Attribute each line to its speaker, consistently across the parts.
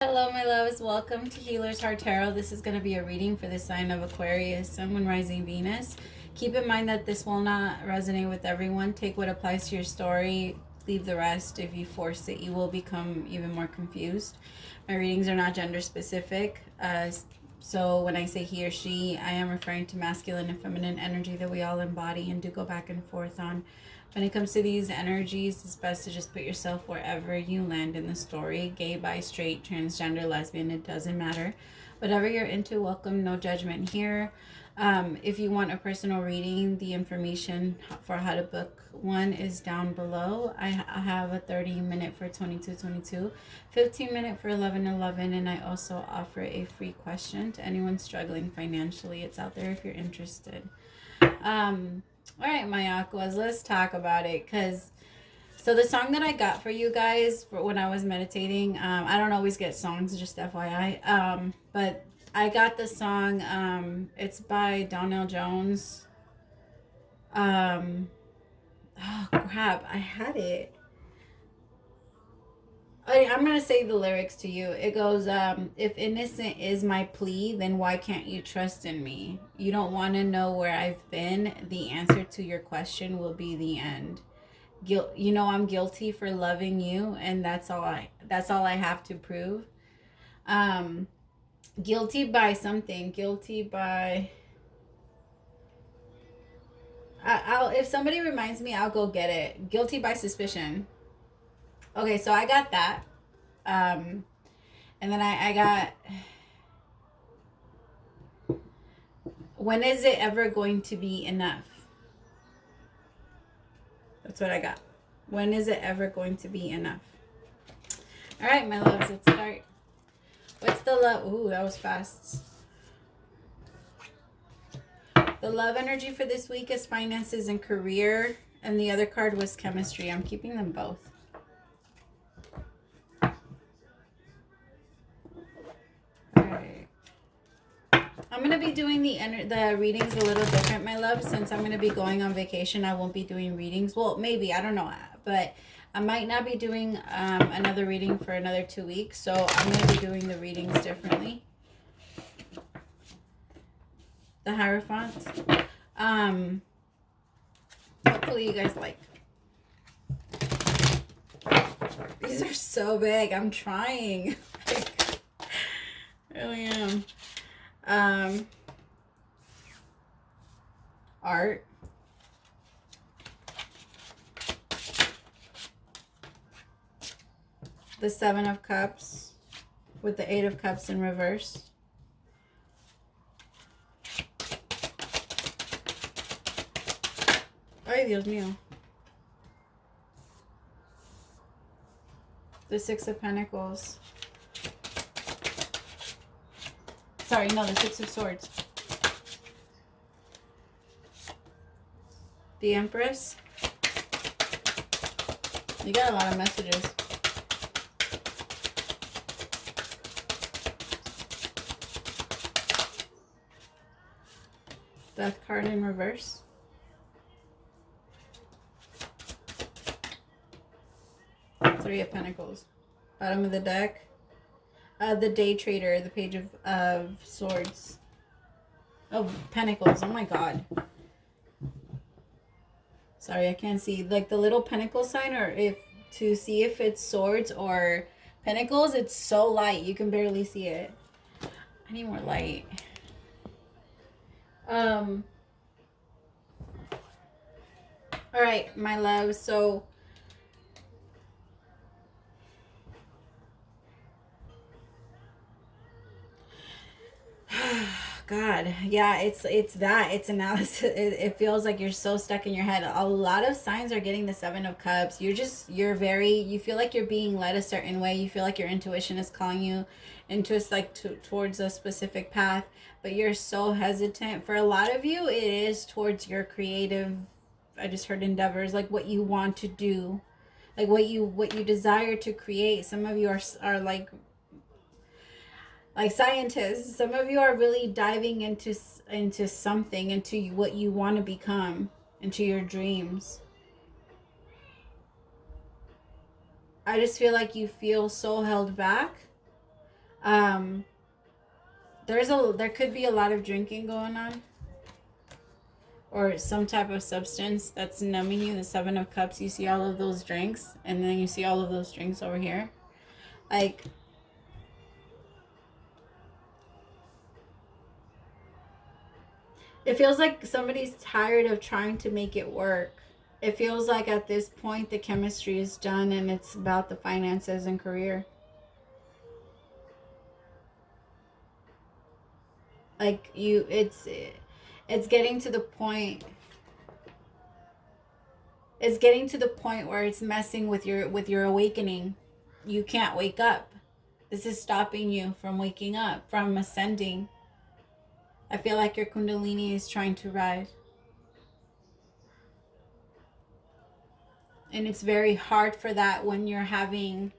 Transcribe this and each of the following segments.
Speaker 1: Hello, my loves. Welcome to Healer's Heart Tarot. This is going to be a reading for the sign of Aquarius, Sun, Moon, Rising, Venus. Keep in mind that this will not resonate with everyone. Take what applies to your story, leave the rest. If you force it, you will become even more confused. My readings are not gender specific. So when I say he or she, I am referring to masculine and feminine energy that we all embody and do go back and forth on. When it comes to these energies, it's best to just put yourself wherever you land in the story. Gay, bi, straight, transgender, lesbian, it doesn't matter. Whatever you're into, welcome, no judgment here. If you want a personal reading, the information for how to book one is down below. I have a 30-minute for 2222, 15-minute for 1111, and I also offer a free question to anyone struggling financially. It's out there if you're interested. All right, my aquas, let's talk about it. So the song that I got for you guys for when I was meditating, I don't always get songs, just FYI. But I got the song. It's by Donnell Jones. Oh crap, I had it. I'm gonna say the lyrics to you. It goes, if innocent is my plea, then why can't you trust in me? You don't want to know where I've been. The answer to your question will be the end. You know I'm guilty for loving you, and that's all I have to prove. Guilty by something. Guilty by. I'll if somebody reminds me, I'll go get it. Guilty by suspicion. Okay, so I got that. And then I got, when is it ever going to be enough? That's what I got. When is it ever going to be enough? All right, my loves, let's start. What's the love? Ooh, that was fast. The love energy for this week is finances and career. And the other card was chemistry. I'm keeping them both. I'm going to be doing the readings a little different, my love. Since I'm going to be going on vacation, I won't be doing readings. Well, maybe. I don't know. But I might not be doing another reading for another 2 weeks. So I'm going to be doing the readings differently. The Hierophant. Hopefully you guys like. These are so big. I'm trying. I really am. Art. The Seven of Cups with the Eight of Cups in reverse. Ay, Dios mío. The Six of Pentacles. Sorry, no, the Six of Swords. The Empress. You got a lot of messages. Death card in reverse. Three of Pentacles. Bottom of the deck. The Day Trader, the Page of Swords. Oh, Pentacles. Oh my god. Sorry, I can't see. Like the little pentacle sign, or to see if it's swords or pentacles, it's so light. You can barely see it. I need more light. All right, my love. So God, yeah, it's analysis. It feels like you're so stuck in your head. A lot of signs are getting the Seven of Cups. You feel like you're being led a certain way. You feel like your intuition is calling you into towards a specific path, but you're so hesitant. For a lot of you, it is towards your creative, I just heard endeavors, like what you want to do, like what you desire to create. Some of you are like scientists. Some of you are really diving into something, into what you want to become, into your dreams. I just feel like you feel so held back There could be a lot of drinking going on, or some type of substance that's numbing you. The Seven of Cups, you see all of those drinks, and then you see all of those drinks over here. Like, it feels like somebody's tired of trying to make it work. It feels like at this point the chemistry is done and it's about the finances and career. Like, it's getting to the point. It's getting to the point where it's messing with your awakening. You can't wake up. This is stopping you from waking up, from ascending. I feel like your Kundalini is trying to rise. And it's very hard for that when you're having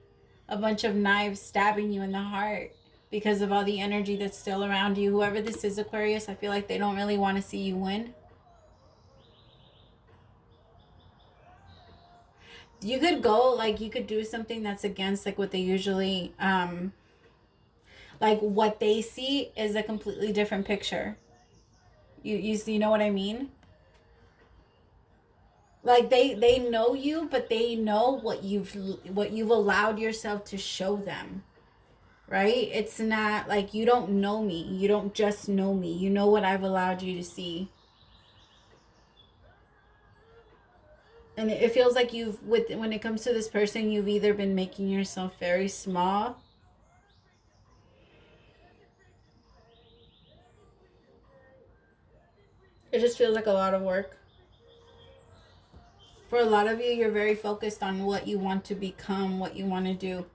Speaker 1: a bunch of knives stabbing you in the heart because of all the energy that's still around you. Whoever this is, Aquarius, I feel like they don't really want to see you win. You could go, like, you could do something that's against, like, what they usually, like, what they see is a completely different picture. You know what I mean? Like, they know you, but they know what you've allowed yourself to show them. Right? It's not like you don't know me. You don't just know me. You know what I've allowed you to see. And it feels like when it comes to this person, you've either been making yourself very small. It just feels like a lot of work. For a lot of you, you're very focused on what you want to become, what you want to do.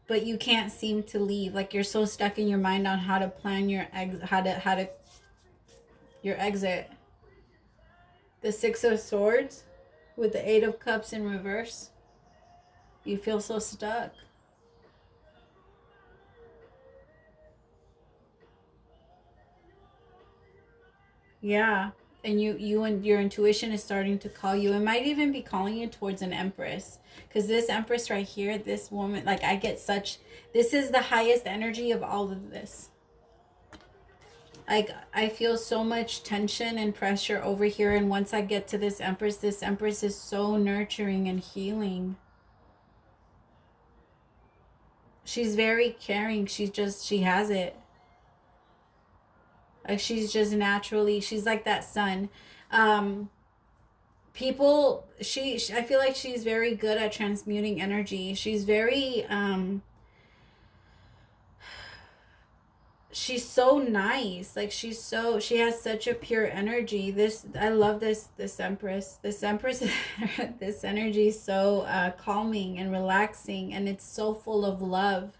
Speaker 1: But you can't seem to leave. Like, you're so stuck in your mind on how to plan your your exit. The Six of Swords with the Eight of Cups in reverse. You feel so stuck. Yeah. And you and your intuition is starting to call you. It might even be calling you towards an empress. Because this empress right here, this woman, like, I get such, this is the highest energy of all of this. Like, I feel so much tension and pressure over here. And once I get to this empress is so nurturing and healing. She's very caring. She has it. Like, she's just naturally, she's like that sun. People, I feel like she's very good at transmuting energy. She's very, she's so nice. Like, she has such a pure energy. I love this empress. This empress, this energy is so calming and relaxing, and it's so full of love.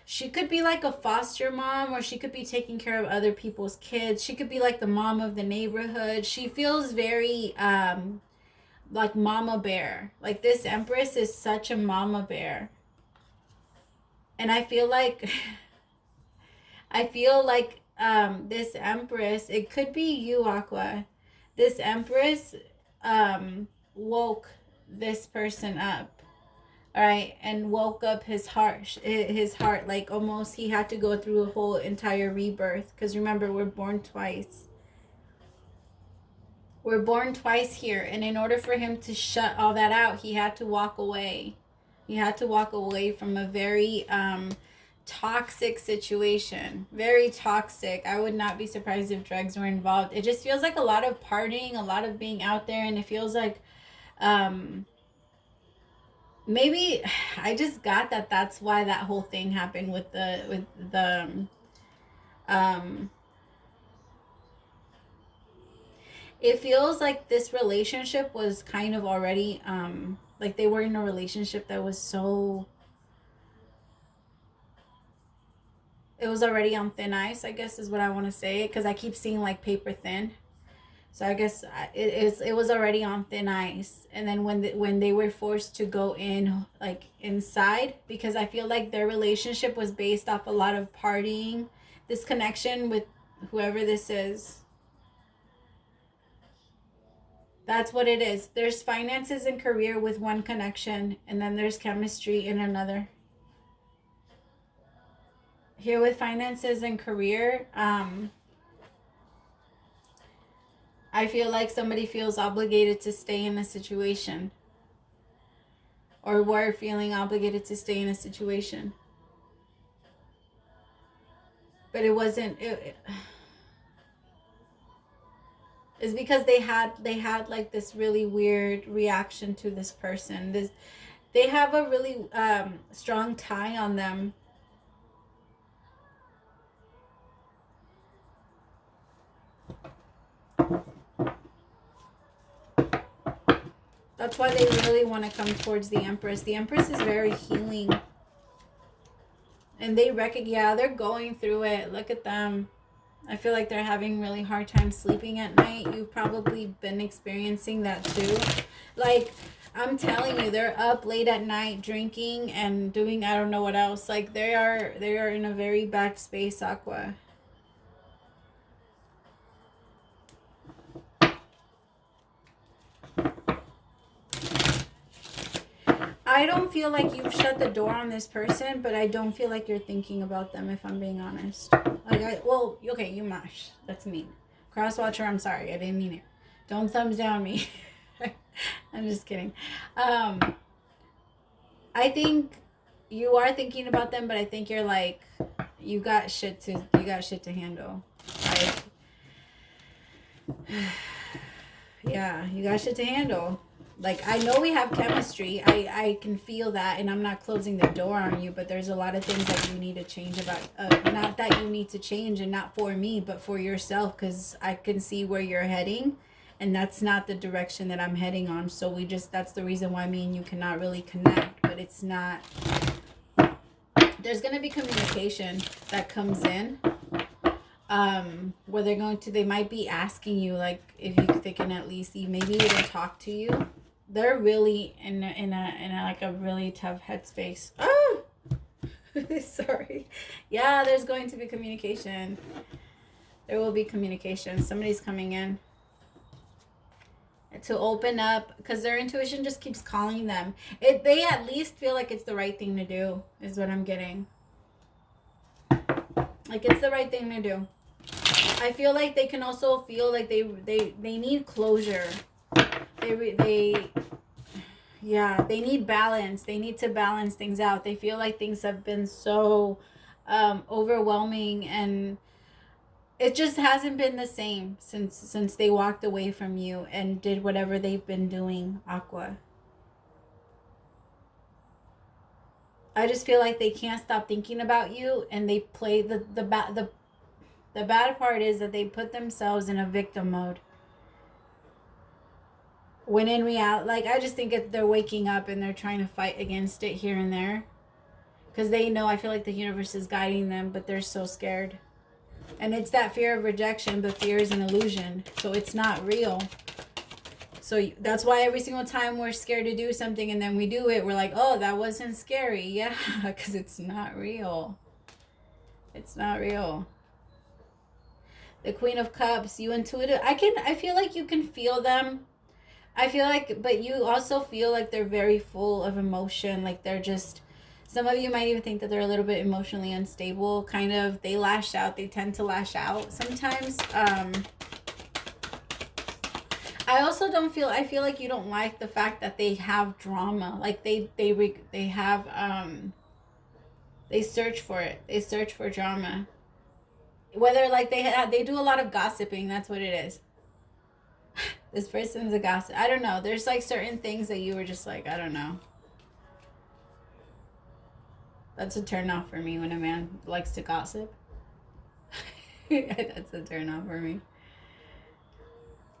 Speaker 1: She could be like a foster mom, or she could be taking care of other people's kids. She could be like the mom of the neighborhood. She feels very like mama bear. Like, this empress is such a mama bear. And I feel like this empress, it could be you, Aqua. This empress woke this person up. All right, and woke up his heart, like, almost he had to go through a whole entire rebirth, because remember, we're born twice. We're born twice here, and in order for him to shut all that out, he had to walk away. He had to walk away from a very toxic situation. Very toxic. I would not be surprised if drugs were involved. It just feels like a lot of partying, a lot of being out there, and it feels like maybe I just got that's why that whole thing happened with the it feels like this relationship was kind of already like, they were in a relationship that was so, it was already on thin ice, I guess is what I want to say, because I keep seeing like paper thin. So I guess it was already on thin ice. And then when they were forced to go in, like, inside, because I feel like their relationship was based off a lot of partying, this connection with whoever this is. That's what it is. There's finances and career with one connection, and then there's chemistry in another. Here with finances and career, I feel like somebody feels obligated to stay in a situation, or were feeling obligated to stay in a situation. But it wasn't, it's because they had like this really weird reaction to this person. They have a really strong tie on them. That's why they really want to come towards the Empress. The Empress is very healing. And they recognize, yeah, they're going through it. Look at them. I feel like they're having really hard time sleeping at night. You've probably been experiencing that too. Like, I'm telling you, they're up late at night drinking and doing I don't know what else. Like, they are in a very bad space, Aqua. I don't feel like you've shut the door on this person, but I don't feel like you're thinking about them, if I'm being honest. Like, well, okay, you mash. That's mean. Crosswatcher, I'm sorry. I didn't mean it. Don't thumbs down me. I'm just kidding. I think you are thinking about them, but I think you're like, you got shit to handle. Like, yeah, you got shit to handle. Like, I know we have chemistry. I can feel that, and I'm not closing the door on you, but there's a lot of things that you need to change about, not that you need to change, and not for me, but for yourself, because I can see where you're heading, and that's not the direction that I'm heading on. So that's the reason why me and you cannot really connect, but it's not, there's going to be communication that comes in, where they might be asking you, like, if they can at least maybe even talk to you. They're really in a like a really tough headspace. Oh, sorry. Yeah, there's going to be communication. There will be communication. Somebody's coming in to open up, because their intuition just keeps calling them. They at least feel like it's the right thing to do, is what I'm getting. Like, it's the right thing to do. I feel like they can also feel like they need closure. They need balance. They need to balance things out. They feel like things have been so overwhelming, and it just hasn't been the same since they walked away from you and did whatever they've been doing, Aqua. I just feel like they can't stop thinking about you, and they play the bad part is that they put themselves in a victim mode. When in reality, like, I just think they're waking up and they're trying to fight against it here and there. Because they know, I feel like the universe is guiding them, but they're so scared. And it's that fear of rejection, but fear is an illusion. So it's not real. So that's why every single time we're scared to do something and then we do it, we're like, oh, that wasn't scary. Yeah, because it's not real. It's not real. The Queen of Cups, you intuitive. I feel like you can feel them. I feel like, but you also feel like they're very full of emotion. Like, they're just, some of you might even think that they're a little bit emotionally unstable. Kind of, they lash out. They tend to lash out sometimes. I also don't feel, I feel like you don't like the fact that they have drama. Like, they have, they search for it. They search for drama. Whether, like, they do a lot of gossiping. That's what it is. This person's a gossip. I don't know. There's like certain things that you were just like, I don't know. That's a turn off for me when a man likes to gossip. That's a turn off for me.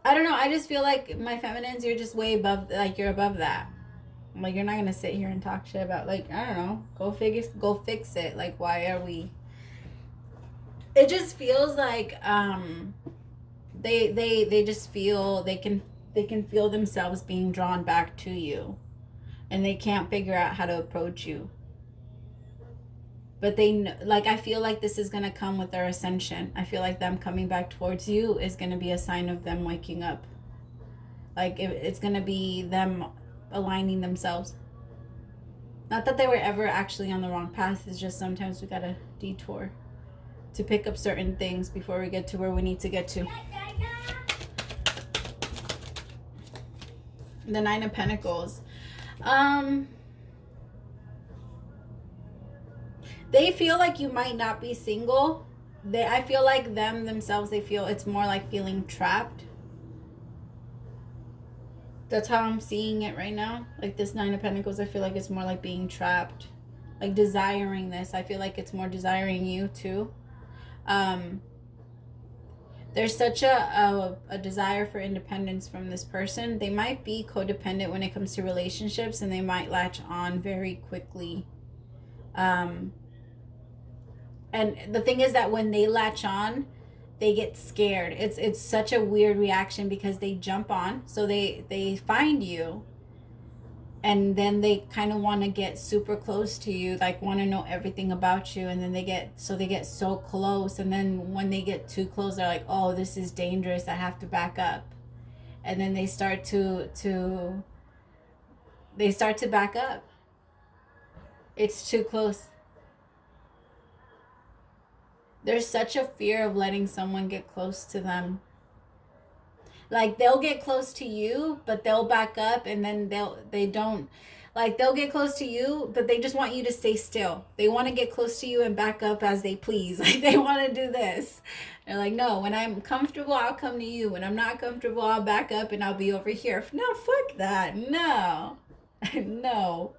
Speaker 1: I don't know. I just feel like my feminines, you're just way above, like, you're above that. Like, you're not going to sit here and talk shit about, like, I don't know. Go fix it. Like, why are we? It just feels like, they just feel they can feel themselves being drawn back to you, and they can't figure out how to approach you. But they, like, I feel like this is going to come with their ascension. I feel like them coming back towards you is going to be a sign of them waking up. Like it's going to be them aligning themselves. Not that they were ever actually on the wrong path. It's just sometimes we got to detour to pick up certain things before we get to where we need to get to. The Nine of Pentacles. They feel like you might not be single. I feel like themselves, they feel it's more like feeling trapped. That's how I'm seeing it right now. Like this Nine of Pentacles, I feel like it's more like being trapped. Like desiring this. I feel like it's more desiring you too. There's such a desire for independence from this person. They might be codependent when it comes to relationships, and they might latch on very quickly. And the thing is that when they latch on, they get scared. It's such a weird reaction because they jump on. So they find you, and then they kind of want to get super close to you, like want to know everything about you, and then they get so close, and then when they get too close, they're like, oh, this is dangerous, I have to back up. And then they start to back up. It's too close. There's such a fear of letting someone get close to them. Like they'll get close to you, but they'll back up, and then they'll get close to you, but they just want you to stay still. They want to get close to you and back up as they please. Like they want to do this. They're like, no, when I'm comfortable, I'll come to you. When I'm not comfortable, I'll back up and I'll be over here. No, fuck that. No. No.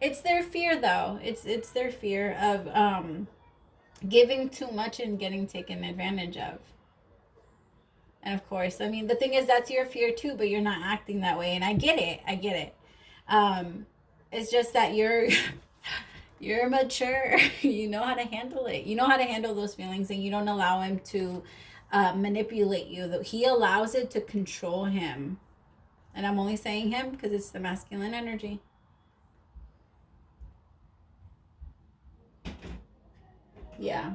Speaker 1: It's their fear though. It's their fear of giving too much and getting taken advantage of. And of course, I mean, the thing is, that's your fear too, but you're not acting that way. And I get it. It's just that you're mature. You know how to handle it. You know how to handle those feelings, and you don't allow him to manipulate you. He allows it to control him. And I'm only saying him because it's the masculine energy. Yeah.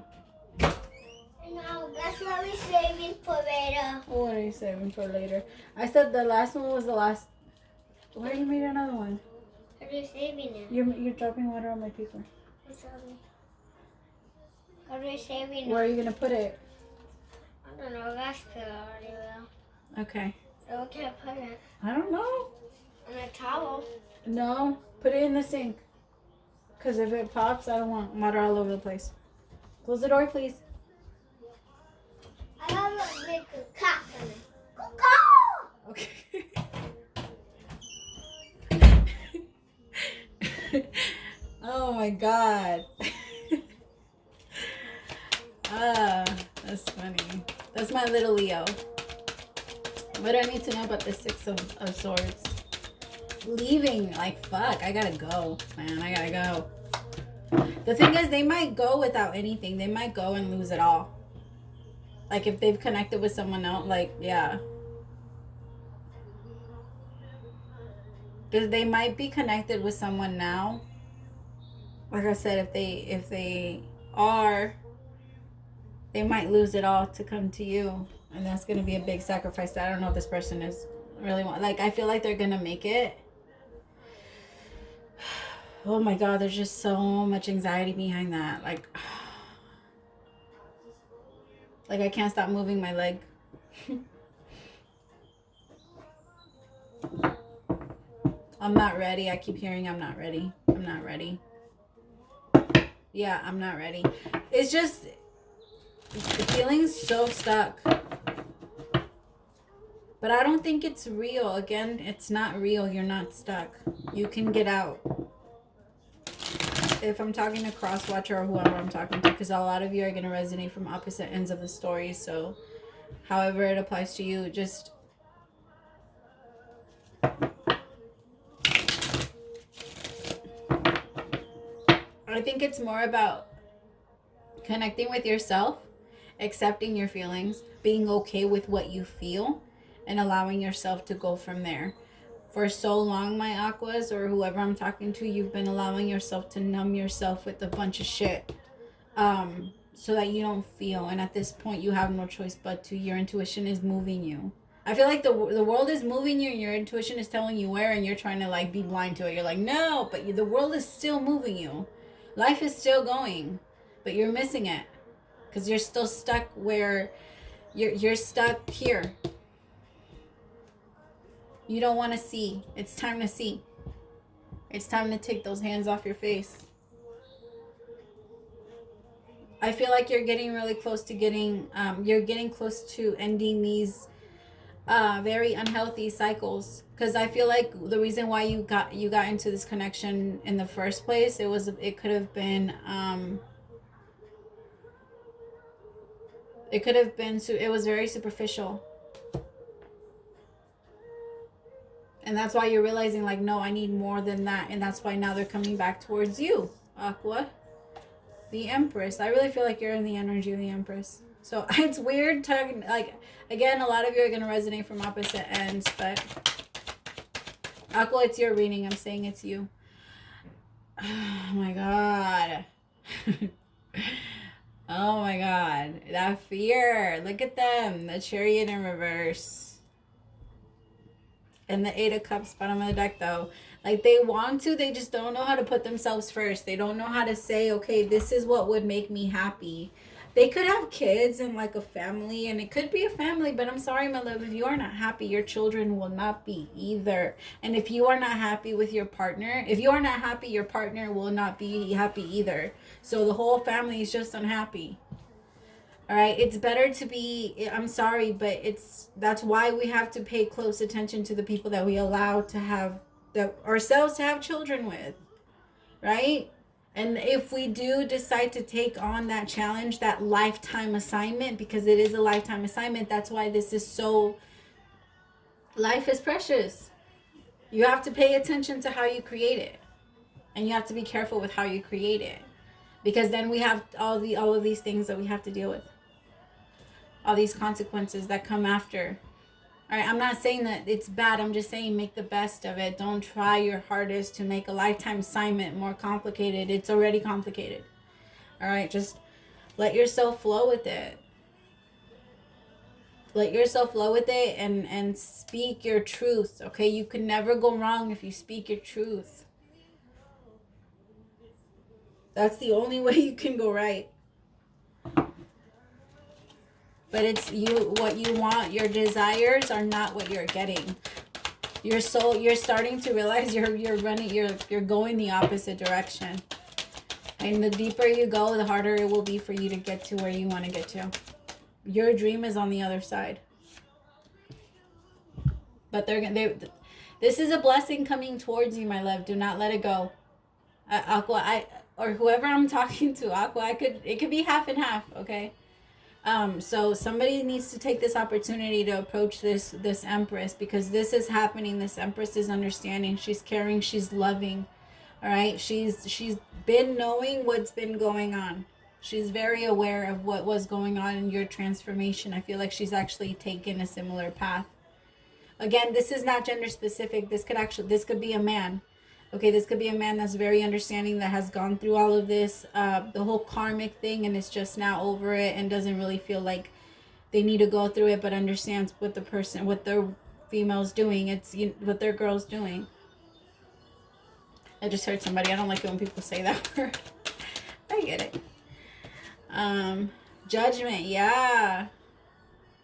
Speaker 2: No, that's what we're saving for later.
Speaker 1: What are you saving for later? I said the last one was the last. Why you made another one?
Speaker 2: Are you saving it?
Speaker 1: You're dropping water on my paper.
Speaker 2: I'm sorry. Are we saving it?
Speaker 1: Where are you gonna put it?
Speaker 2: I don't know. That's good already will.
Speaker 1: Okay.
Speaker 2: So where can I put it?
Speaker 1: I don't know.
Speaker 2: On a towel.
Speaker 1: No, put it in the sink. Cause if it pops, I don't want water all over the place. Close the door, please.
Speaker 2: I have a make a cat on it. Go!
Speaker 1: Okay. Oh my god. That's funny. That's my little Leo. What do I need to know about the Six of Swords? Leaving, like, fuck, I gotta go, man, I gotta go. The thing is, they might go without anything. They might go and lose it all. Like, if they've connected with someone else, like, yeah. Because they might be connected with someone now. Like I said, if they are, they might lose it all to come to you. And that's going to be a big sacrifice that I don't know if this person is really want. Like, I feel like they're going to make it. Oh my God, there's just so much anxiety behind that. Like I can't stop moving my leg. I'm not ready. I keep hearing I'm not ready. I'm not ready. Yeah, I'm not ready. It's just, the feeling's so stuck. But I don't think it's real. Again, it's not real. You're not stuck. You can get out. If I'm talking to Crosswatcher or whoever I'm talking to, because a lot of you are going to resonate from opposite ends of the story. So however it applies to you, just I think it's more about connecting with yourself, accepting your feelings, being okay with what you feel, and allowing yourself to go from there. For so long, my Aquas, or whoever I'm talking to, you've been allowing yourself to numb yourself with a bunch of shit, so that you don't feel. And at this point, you have no choice but to. Your intuition is moving you. I feel like the world is moving you and your intuition is telling you where, and you're trying to like be blind to it. You're like, no, but the world is still moving you. Life is still going, but you're missing it because you're still stuck where you're stuck here. You don't want to see. It's time to see. It's time to take those hands off your face. I feel like you're getting really close to you're getting close to ending these very unhealthy cycles, because I feel like the reason why you got into this connection in the first place, it could have been it was very superficial, and that's why you're realizing like, no, I need more than that, and that's why now they're coming back towards you, Aqua. The Empress. I really feel like you're in the energy of the Empress. So it's weird talking, like, again, a lot of you are going to resonate from opposite ends, but Aqua, it's your reading. I'm saying it's you. Oh my God. Oh my God. That fear. Look at them. The Chariot in reverse. And the Eight of Cups, bottom of the deck, though. Like, they want to, they just don't know how to put themselves first. They don't know how to say, okay, this is what would make me happy. They could have kids and like a family, and it could be a family, but I'm sorry, my love, if you are not happy, your children will not be either. And if you are not happy with your partner, if you are not happy, your partner will not be happy either. So the whole family is just unhappy. All right, it's better to be, I'm sorry, but that's why we have to pay close attention to the people that we allow to have, ourselves to have children with, right? And if we do decide to take on that challenge, that lifetime assignment, because it is a lifetime assignment, that's why this is so, life is precious. You have to pay attention to how you create it, and you have to be careful with how you create it, because then we have all of these things that we have to deal with. All these consequences that come after. All right, I'm not saying that it's bad. I'm just saying make the best of it. Don't try your hardest to make a lifetime assignment more complicated. It's already complicated. All right, just let yourself flow with it. Let yourself flow with it and speak your truth, okay? You can never go wrong if you speak your truth. That's the only way you can go right. But it's what you want. Your desires are not what you're getting. You're starting to realize you're going the opposite direction. And the deeper you go, the harder it will be for you to get to where you want to get to. Your dream is on the other side. But this is a blessing coming towards you, my love. Do not let it go. Aqua, or whoever I'm talking to, Aqua, it could be half and half, okay? So somebody needs to take this opportunity to approach this Empress, because this is happening. This Empress is understanding. She's caring. She's loving. All right. She's been knowing what's been going on. She's very aware of what was going on in your transformation. I feel like she's actually taken a similar path. Again, this is not gender specific. This could be a man. Okay, this could be a man that's very understanding, that has gone through all of this, the whole karmic thing, and is just now over it and doesn't really feel like they need to go through it, but understands what their female's doing. It's what their girl's doing. I just heard somebody. I don't like it when people say that word. I get it. Judgment, yeah.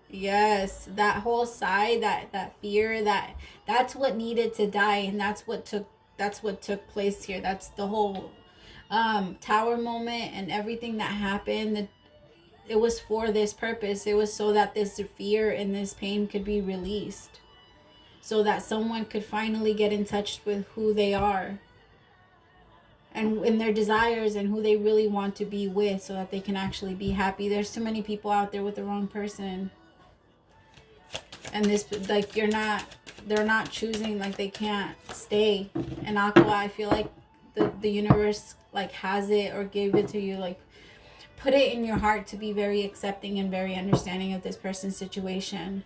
Speaker 1: Yes, that whole side, that fear, that's what needed to die, and that's what took place here. That's the whole tower moment and everything that happened. It was for this purpose. It was so that this fear and this pain could be released, so that someone could finally get in touch with who they are and in their desires and who they really want to be with, so that they can actually be happy. There's too many people out there with the wrong person, and this, like, they're not choosing, like, they can't stay. And Aqua, I feel like the universe like has it or gave it to you, like put it in your heart to be very accepting and very understanding of this person's situation.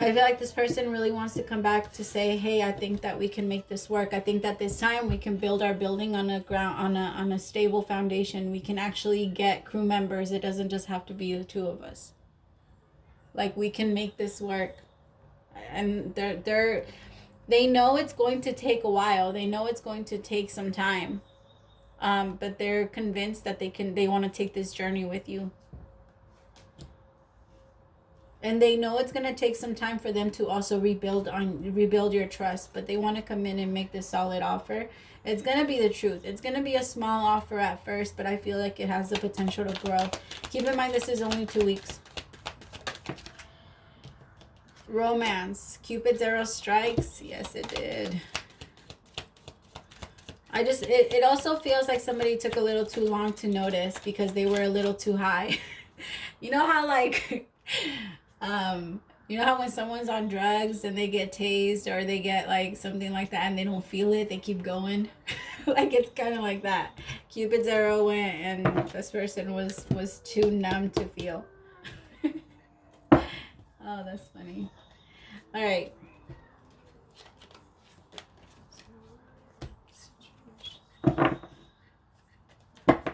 Speaker 1: I feel like this person really wants to come back to say, hey, I think that we can make this work. I think that this time we can build our building on a stable foundation. We can actually get crew members. It doesn't just have to be the two of us. Like, we can make this work. And they know it's going to take a while. They know it's going to take some time. But they're convinced that they want to take this journey with you. And they know it's going to take some time for them to also rebuild your trust, but they want to come in and make this solid offer. It's going to be the truth. It's going to be a small offer at first, but I feel like it has the potential to grow. Keep in mind, this is only 2 weeks. Romance. Cupid's arrow strikes. Yes, it did. It also feels like somebody took a little too long to notice because they were a little too high. You know how, like, you know how when someone's on drugs and they get tased or they get like something like that and they don't feel it, they keep going? Like, it's kind of like that. Cupid's arrow went and this person was too numb to feel. Oh, that's funny. All right.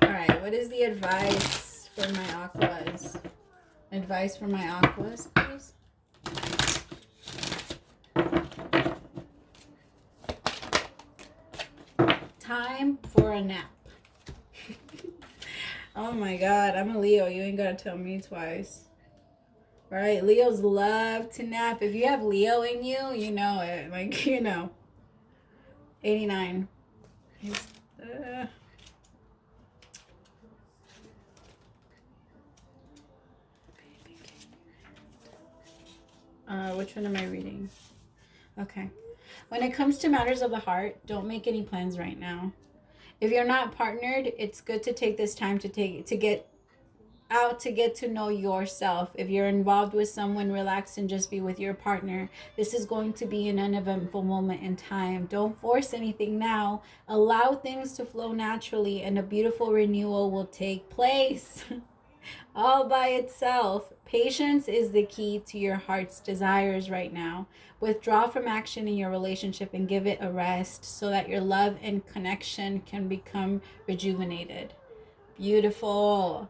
Speaker 1: Alright, what is the advice for my aquas? Advice for my aquas, please? Time for a nap. Oh my God, I'm a Leo. You ain't gotta tell me twice. Right? Leos love to nap. If you have Leo in you, you know it. Like, you know. 89. Which one am I reading? Okay. When it comes to matters of the heart, don't make any plans right now. If you're not partnered, it's good to take this time to get to know yourself. If you're involved with someone, relax and just be with your partner. This is going to be an uneventful moment in time. Don't force anything now. Allow things to flow naturally and a beautiful renewal will take place. All by itself. Patience is the key to your heart's desires right now. Withdraw from action in your relationship and give it a rest so that your love and connection can become rejuvenated. Beautiful. All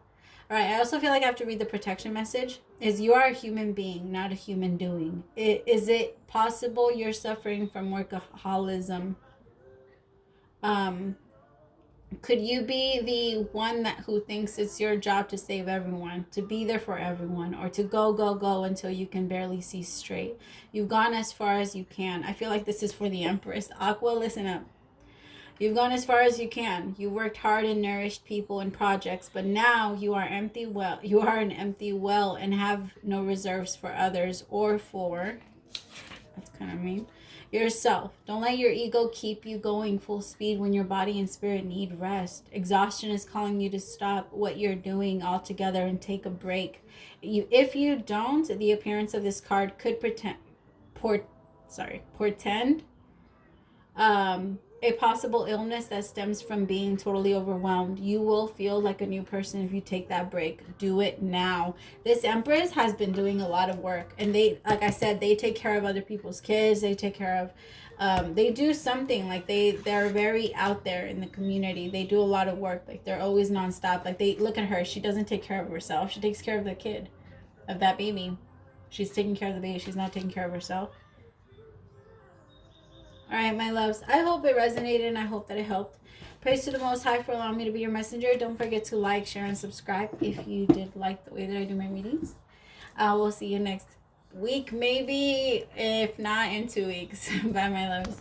Speaker 1: right, I also feel like I have to read the protection message. Is you are a human being, not a human doing. Is it possible you're suffering from workaholism? Could you be the one who thinks it's your job to save everyone, to be there for everyone, or to go until you can barely see straight? You've gone as far as you can. I feel like this is for the Empress. Aqua, listen up. You've gone as far as you can. You worked hard and nourished people and projects, but now you are empty. Well, you are an empty well and have no reserves for others or for, that's kind of mean, yourself. Don't let your ego keep you going full speed when your body and spirit need rest. Exhaustion is calling you to stop what you're doing altogether and take a break. If you don't, the appearance of this card could portend a possible illness that stems from being totally overwhelmed. You will feel like a new person if you take that break. Do it now. This Empress has been doing a lot of work, and they, like I said, they take care of other people's kids. They take care of they do something, like they're very out there in the community. They do a lot of work. Like, they're always nonstop. Like, they look at her, she doesn't take care of herself. She takes care of the kid, of that baby. She's taking care of the baby. She's not taking care of herself. All right, my loves, I hope it resonated and I hope that it helped. Praise to the Most High for allowing me to be your messenger. Don't forget to like, share, and subscribe if you did like the way that I do my readings. We'll see you next week, maybe, if not in 2 weeks. Bye, my loves.